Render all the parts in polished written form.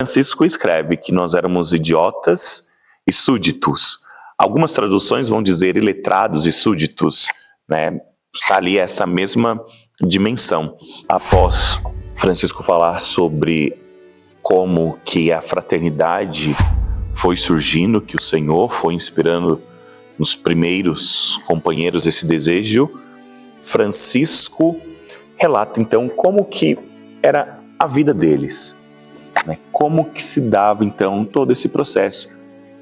Francisco escreve que nós éramos idiotas e súditos. Algumas traduções vão dizer iletrados e súditos, né? Está ali essa mesma dimensão. Após Francisco falar sobre como que a fraternidade foi surgindo, que o Senhor foi inspirando nos primeiros companheiros esse desejo, Francisco relata então como que era a vida deles, né? Como que se dava então todo esse processo,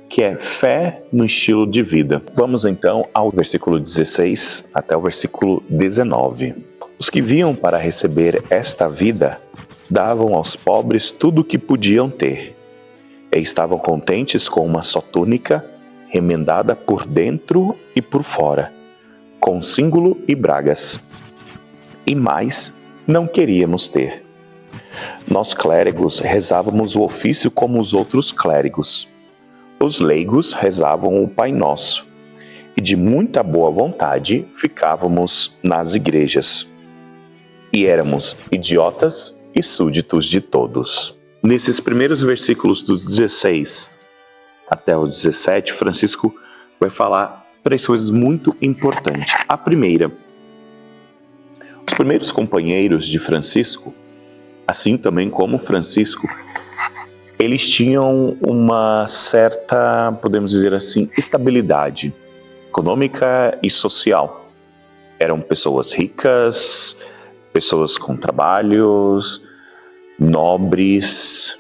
que é fé no estilo de vida. Vamos então ao versículo 16 até o versículo 19. Os que vinham para receber esta vida davam aos pobres tudo o que podiam ter, e estavam contentes com uma só túnica, remendada por dentro e por fora, com cíngulo e bragas. E mais não queríamos ter. Nós clérigos rezávamos o ofício como os outros clérigos. Os leigos rezavam o Pai Nosso, e de muita boa vontade ficávamos nas igrejas. E éramos idiotas e súditos de todos. Nesses primeiros versículos dos 16 até o 17, Francisco vai falar 3 coisas muito importantes. A primeira, os primeiros companheiros de Francisco, assim também como Francisco, eles tinham uma certa, podemos dizer assim, estabilidade econômica e social. Eram pessoas ricas, pessoas com trabalhos, nobres.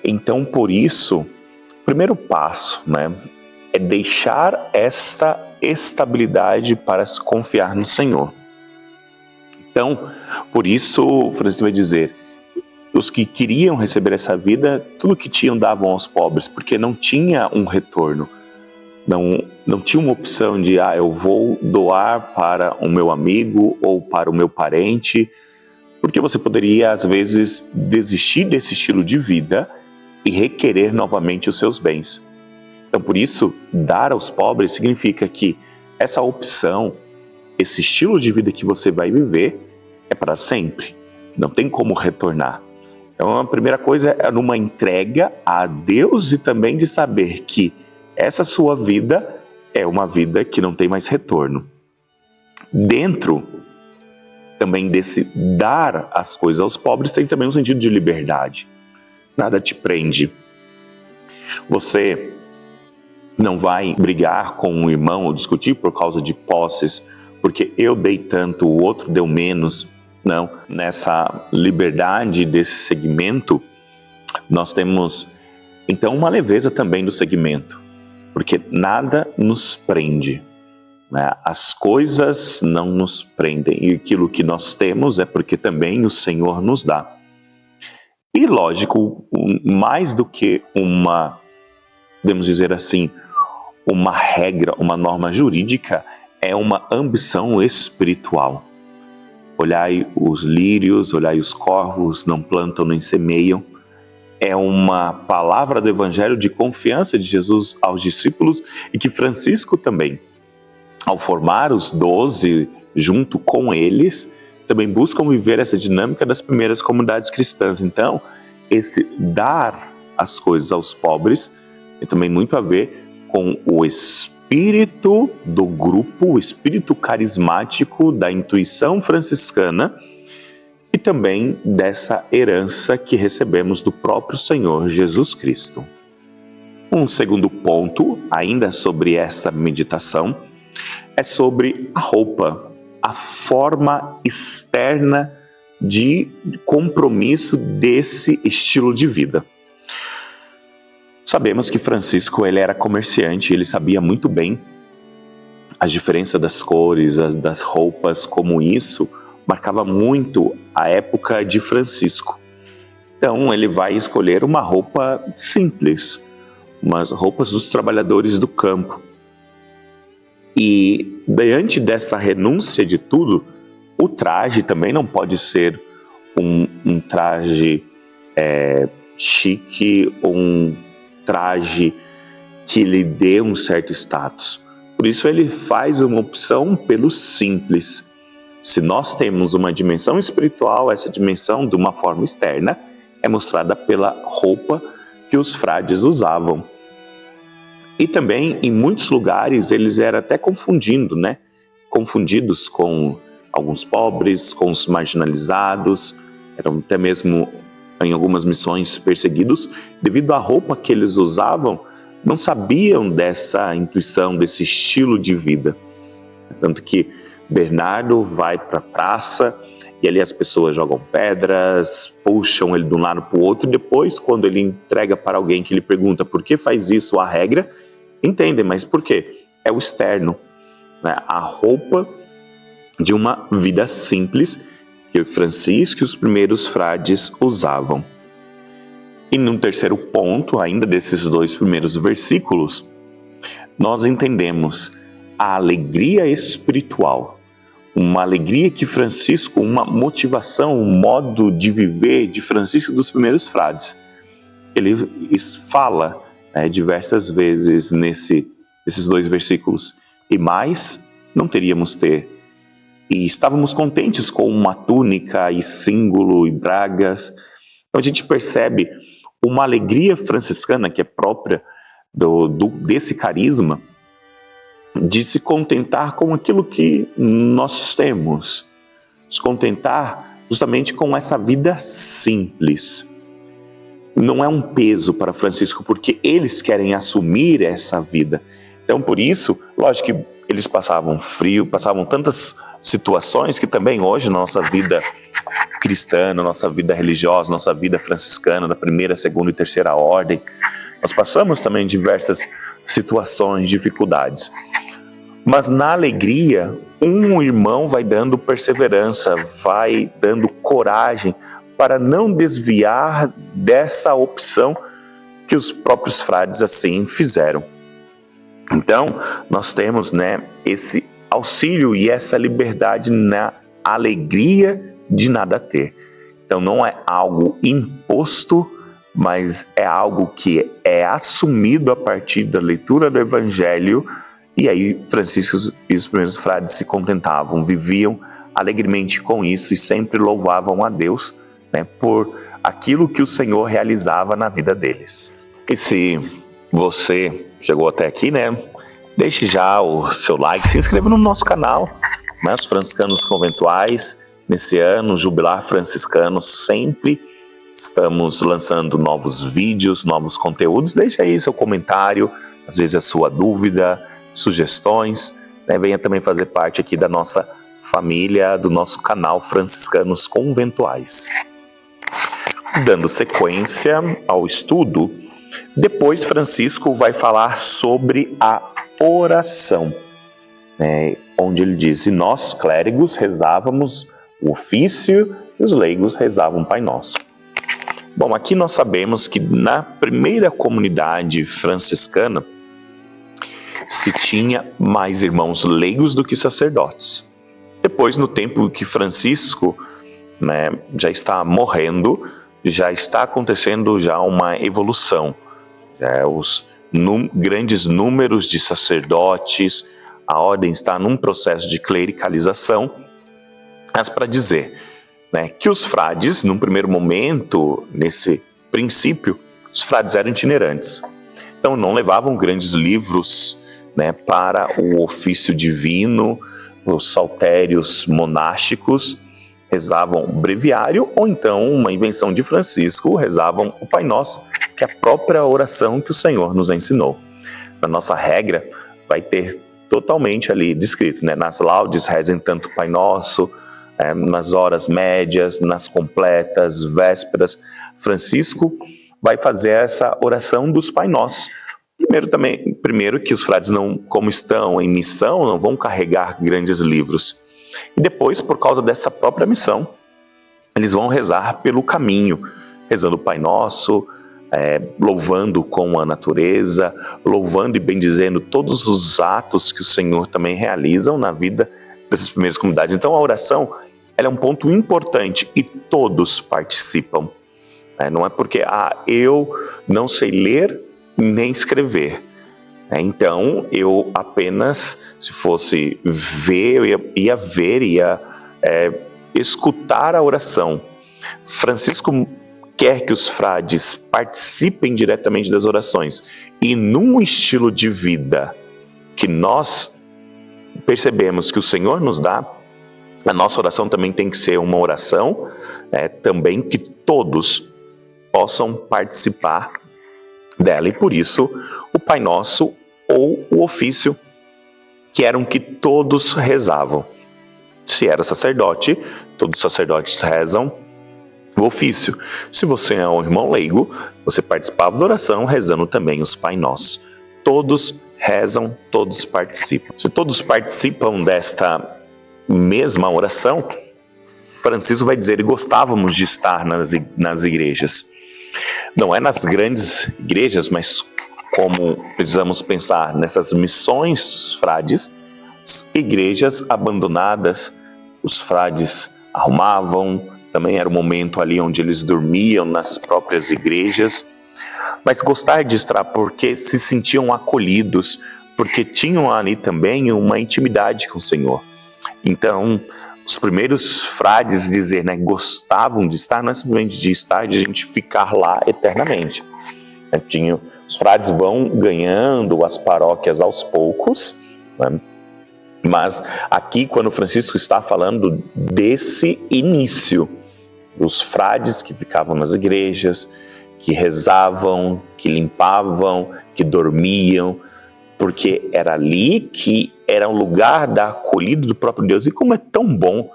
Então, por isso, o primeiro passo, né, é deixar esta estabilidade para se confiar no Senhor. Então, por isso, Francisco vai dizer, os que queriam receber essa vida, tudo que tinham davam aos pobres, porque não tinha um retorno. Não tinha uma opção de, eu vou doar para o meu amigo ou para o meu parente, porque você poderia, às vezes, desistir desse estilo de vida e requerer novamente os seus bens. Então, por isso, dar aos pobres significa que essa opção, esse estilo de vida que você vai viver, é para sempre. Não tem como retornar. Então, a primeira coisa é numa entrega a Deus e também de saber que essa sua vida é uma vida que não tem mais retorno. Dentro também desse dar as coisas aos pobres tem também um sentido de liberdade. Nada te prende. Você não vai brigar com um irmão ou discutir por causa de posses, porque eu dei tanto, o outro deu menos. Não, nessa liberdade desse segmento, nós temos então uma leveza também do segmento, porque nada nos prende, né? As coisas não nos prendem, e aquilo que nós temos é porque também o Senhor nos dá. E lógico, mais do que uma, podemos dizer assim, uma regra, uma norma jurídica, é uma ambição espiritual. Olhai os lírios, olhai os corvos, não plantam nem semeiam. É uma palavra do Evangelho de confiança de Jesus aos discípulos e que Francisco também, ao formar os 12 junto com eles, também buscam viver essa dinâmica das primeiras comunidades cristãs. Então, esse dar as coisas aos pobres tem também muito a ver com o espírito do grupo, o espírito carismático da intuição franciscana e também dessa herança que recebemos do próprio Senhor Jesus Cristo. Um segundo ponto, ainda sobre essa meditação, é sobre a roupa, a forma externa de compromisso desse estilo de vida. Sabemos que Francisco ele era comerciante, ele sabia muito bem a diferença das cores, das roupas, como isso marcava muito a época de Francisco. Então ele vai escolher uma roupa simples, umas roupas dos trabalhadores do campo. E diante dessa renúncia de tudo, o traje também não pode ser um traje chique, um traje que lhe dê um certo status. Por isso ele faz uma opção pelo simples. Se nós temos uma dimensão espiritual, essa dimensão de uma forma externa é mostrada pela roupa que os frades usavam. E também, em muitos lugares, eles eram até confundidos com alguns pobres, com os marginalizados, eram até mesmo, em algumas missões, perseguidos, devido à roupa que eles usavam, não sabiam dessa intuição, desse estilo de vida. Tanto que Bernardo vai para a praça e ali as pessoas jogam pedras, puxam ele de um lado para o outro, e depois, quando ele entrega para alguém que lhe pergunta por que faz isso, a regra, entendem, mas por quê? É o externo, né? A roupa de uma vida simples que Francisco e os primeiros frades usavam. E no terceiro ponto, ainda desses 2 primeiros versículos, nós entendemos a alegria espiritual, uma alegria que Francisco, uma motivação, um modo de viver de Francisco dos primeiros frades. Ele fala diversas vezes nesses 2 versículos, e mais não teríamos ter. E estávamos contentes com uma túnica e símbolo e bragas. Então a gente percebe uma alegria franciscana que é própria desse carisma, de se contentar com aquilo que nós temos, se contentar justamente com essa vida simples. Não é um peso para Francisco, porque eles querem assumir essa vida. Então, por isso, lógico que eles passavam frio, passavam tantas situações que também hoje, na nossa vida cristã, na nossa vida religiosa, nossa vida franciscana, da primeira, segunda e terceira ordem, nós passamos também diversas situações, dificuldades. Mas na alegria, um irmão vai dando perseverança, vai dando coragem para não desviar dessa opção que os próprios frades assim fizeram. Então, nós temos esse auxílio e essa liberdade na alegria de nada ter. Então, não é algo imposto, mas é algo que é assumido a partir da leitura do Evangelho. E aí, Francisco e os primeiros frades se contentavam, viviam alegremente com isso e sempre louvavam a Deus por aquilo que o Senhor realizava na vida deles. E se você chegou até aqui, deixe já o seu like, se inscreva no nosso canal, os franciscanos conventuais. Nesse ano, Jubilar Franciscano, sempre estamos lançando novos vídeos, novos conteúdos. Deixe aí seu comentário, às vezes a sua dúvida, sugestões. Venha também fazer parte aqui da nossa família, do nosso canal Franciscanos Conventuais. Dando sequência ao estudo, depois Francisco vai falar sobre a oração, onde ele diz: e nós, clérigos, rezávamos o ofício e os leigos rezavam o Pai Nosso. Bom, aqui nós sabemos que na primeira comunidade franciscana se tinha mais irmãos leigos do que sacerdotes. Depois, no tempo que Francisco já está morrendo, já está acontecendo já uma evolução. Os grandes números de sacerdotes, a ordem está num processo de clericalização, mas para dizer que os frades, num primeiro momento, nesse princípio, os frades eram itinerantes. Então não levavam grandes livros para o ofício divino, os saltérios monásticos, rezavam o breviário, ou então, uma invenção de Francisco, rezavam o Pai Nosso, que é a própria oração que o Senhor nos ensinou. Na nossa regra, vai ter totalmente ali descrito, nas laudes rezem tanto o Pai Nosso, nas horas médias, nas completas, vésperas. Francisco vai fazer essa oração dos Pai Nossos. Primeiro que os frades, não, como estão em missão, não vão carregar grandes livros. E depois, por causa dessa própria missão, eles vão rezar pelo caminho, rezando o Pai Nosso, louvando com a natureza, louvando e bendizendo todos os atos que o Senhor também realizam na vida dessas primeiras comunidades. Então a oração ela é um ponto importante e todos participam. Não é porque eu não sei ler nem escrever. Então, eu apenas, se fosse ver, eu ia escutar a oração. Francisco quer que os frades participem diretamente das orações e num estilo de vida que nós percebemos que o Senhor nos dá, a nossa oração também tem que ser uma oração também que todos possam participar dela. E por isso, o Pai Nosso ou o ofício, que eram que todos rezavam. Se era sacerdote, todos os sacerdotes rezam o ofício. Se você é um irmão leigo, você participava da oração rezando também os Pai Nossos. Todos rezam, todos participam. Se todos participam desta mesma oração, Francisco vai dizer: gostávamos de estar nas igrejas. Não é nas grandes igrejas, mas como precisamos pensar nessas missões frades, igrejas abandonadas, os frades arrumavam, também era o momento ali onde eles dormiam nas próprias igrejas, mas gostar de estar porque se sentiam acolhidos, porque tinham ali também uma intimidade com o Senhor. Então, os primeiros frades dizer, gostavam de estar, não é simplesmente de estar, de a gente ficar lá eternamente. Os frades vão ganhando as paróquias aos poucos, né? Mas aqui, quando Francisco está falando desse início, dos frades que ficavam nas igrejas, que rezavam, que limpavam, que dormiam, porque era ali que era o lugar da acolhida do próprio Deus. E como é tão bom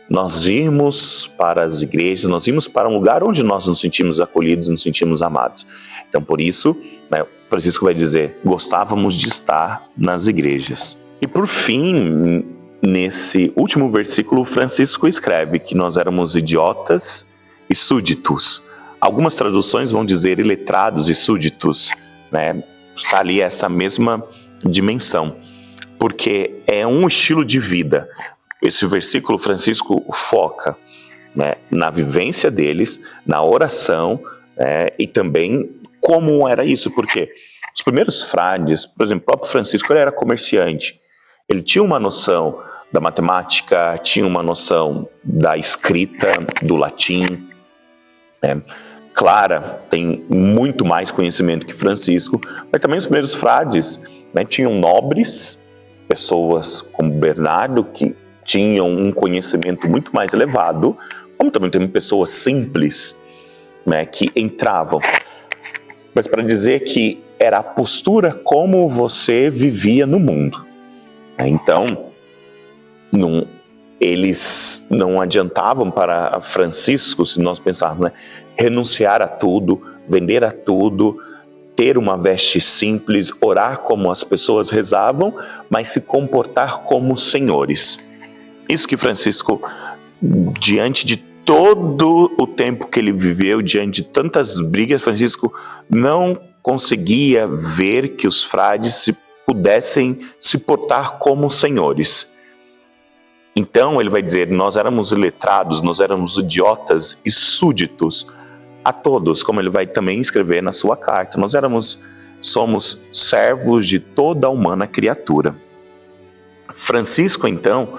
nós irmos para as igrejas, nós irmos para um lugar onde nós nos sentimos acolhidos, nos sentimos amados. Então, por isso, Francisco vai dizer, gostávamos de estar nas igrejas. E por fim, nesse último versículo, Francisco escreve que nós éramos idiotas e súditos. Algumas traduções vão dizer iletrados e súditos, Está ali essa mesma dimensão, porque é um estilo de vida. Esse versículo, Francisco foca na vivência deles, na oração, e também como era isso, porque os primeiros frades, por exemplo, o próprio Francisco, ele era comerciante, ele tinha uma noção da matemática, tinha uma noção da escrita, do latim, Clara tem muito mais conhecimento que Francisco, mas também os primeiros frades tinham nobres, pessoas como Bernardo, que tinham um conhecimento muito mais elevado, como também tem pessoas simples que entravam. Mas para dizer que era a postura como você vivia no mundo. Então, eles não adiantavam para Francisco, se nós pensarmos, renunciar a tudo, vender a tudo, ter uma veste simples, orar como as pessoas rezavam, mas se comportar como senhores. Isso que Francisco, diante de todo o tempo que ele viveu, diante de tantas brigas, Francisco não conseguia ver que os frades pudessem se portar como senhores. Então ele vai dizer, nós éramos iletrados, nós éramos idiotas e súditos a todos, como ele vai também escrever na sua carta. Somos servos de toda a humana criatura. Francisco, então,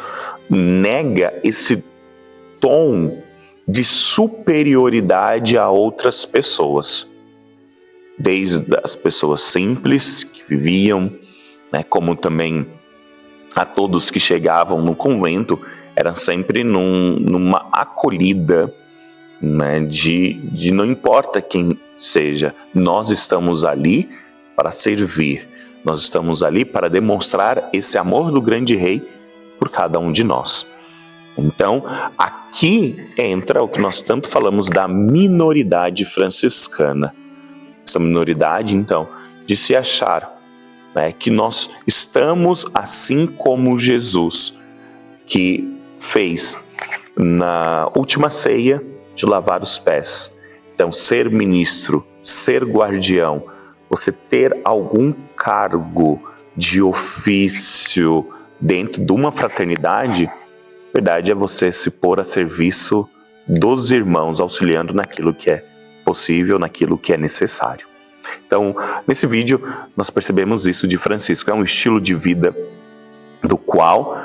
nega esse tom de superioridade a outras pessoas, desde as pessoas simples que viviam, como também a todos que chegavam no convento, era sempre numa acolhida, de não importa quem seja, nós estamos ali para servir, nós estamos ali para demonstrar esse amor do grande rei por cada um de nós. Então, aqui entra o que nós tanto falamos da minoridade franciscana. Essa minoridade, então, de se achar que nós estamos assim como Jesus, que fez na última ceia de lavar os pés. Então, ser ministro, ser guardião, você ter algum cargo de ofício dentro de uma fraternidade, a verdade é você se pôr a serviço dos irmãos, auxiliando naquilo que é possível, naquilo que é necessário. Então, nesse vídeo, nós percebemos isso de Francisco. É um estilo de vida do qual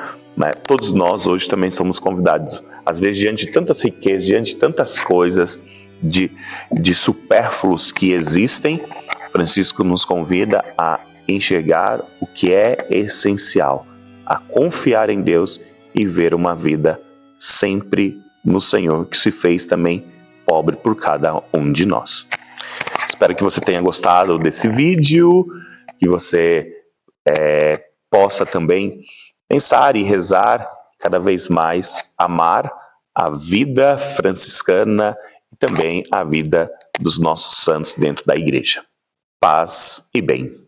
todos nós hoje também somos convidados. Às vezes, diante de tantas riquezas, diante de tantas coisas, de supérfluos que existem, Francisco nos convida a enxergar o que é essencial, a confiar em Deus e ver uma vida sempre no Senhor, que se fez também pobre por cada um de nós. Espero que você tenha gostado desse vídeo, que você possa também pensar e rezar cada vez mais, amar a vida franciscana e também a vida dos nossos santos dentro da igreja. Paz e bem.